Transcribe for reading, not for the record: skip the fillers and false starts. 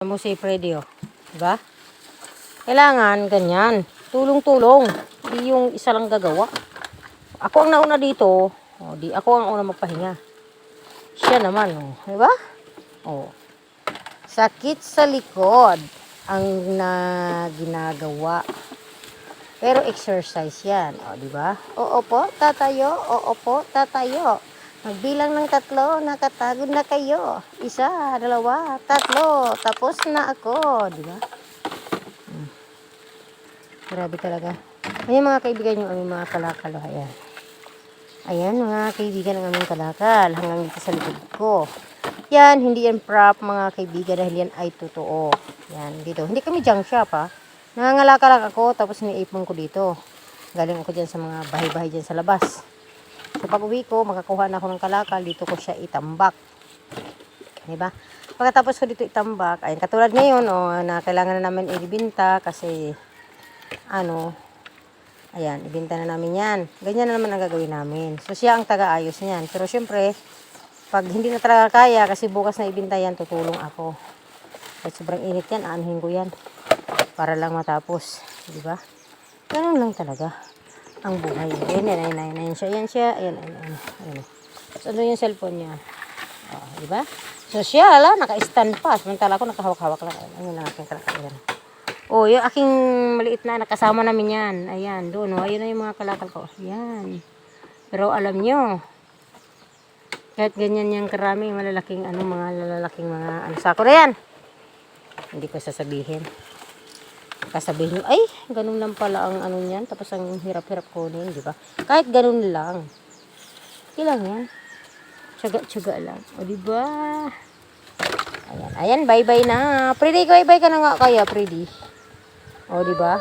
Mo si Freddy, oh. Diba? Kailangan ganyan. Tulong-tulong. Hindi yung isa lang gagawa. Ako ang nauna dito. Oh, di ako ang una magpahinga. Siya naman, oh. Diba? Oh. Sakit sa likod ang ginagawa. Pero exercise yan. O, diba? Oo po, tatayo. Oo po, tatayo. Magbilang ng 3, nakatagod na kayo. 1, 2, 3. Tapos na ako. Diba? Grabe talaga. Ayan mga kaibigan yung aming mga kalakal. Ayan. Ayan mga kaibigan ng aming kalakal. Hanggang dito sa likod ko. Yan, hindi yan prop mga kaibigan dahil yan ay totoo. Yan, dito. Hindi kami junk shop ha. Nangangalakal lang ako tapos iniipon ko dito. Galing ako dyan sa mga bahay-bahay dyan sa labas. So pag uwi ko, makakuha na ako ng kalakal. Dito ko siya itambak. Diba? Pagkatapos ko dito itambak, ayun, katulad ngayon, na kailangan na namin ibinta kasi, ayan, ibinta na namin yan. Ganyan na naman ang gagawin namin. So siya ang taga-ayos niyan. Pero syempre, pag hindi na talaga kaya, kasi bukas na ibinta yan, tutulong ako. Kahit sobrang init yan, aanuhin ko yan. Para lang matapos. Diba? Ganun lang talaga ang buhay. Ayan siya. Ayan. So, ano yung cellphone niya? Diba? So, siya, naka-stand pa. Samantala ako, nakahawak-hawak lang. Ayun lang aking kalakal. Yung aking maliit na, nakasama namin yan. Ayan, doon. Ayun na yung mga kalakal ko. Ayan. Pero alam nyo, kahit ganyan yung karaming malalaking, sako na yan. Hindi ko sasabihin. Kasabihin nyo, ay, ganun lang pala ang niyan. Tapos ang hirap-hirap kunin, di ba? Kahit ganun lang. Ilang yan. Tsaga-tsaga lang. O, di ba? Ayan, bye-bye na. Freddy, bye-bye ka na nga kaya, Freddy. O, di ba?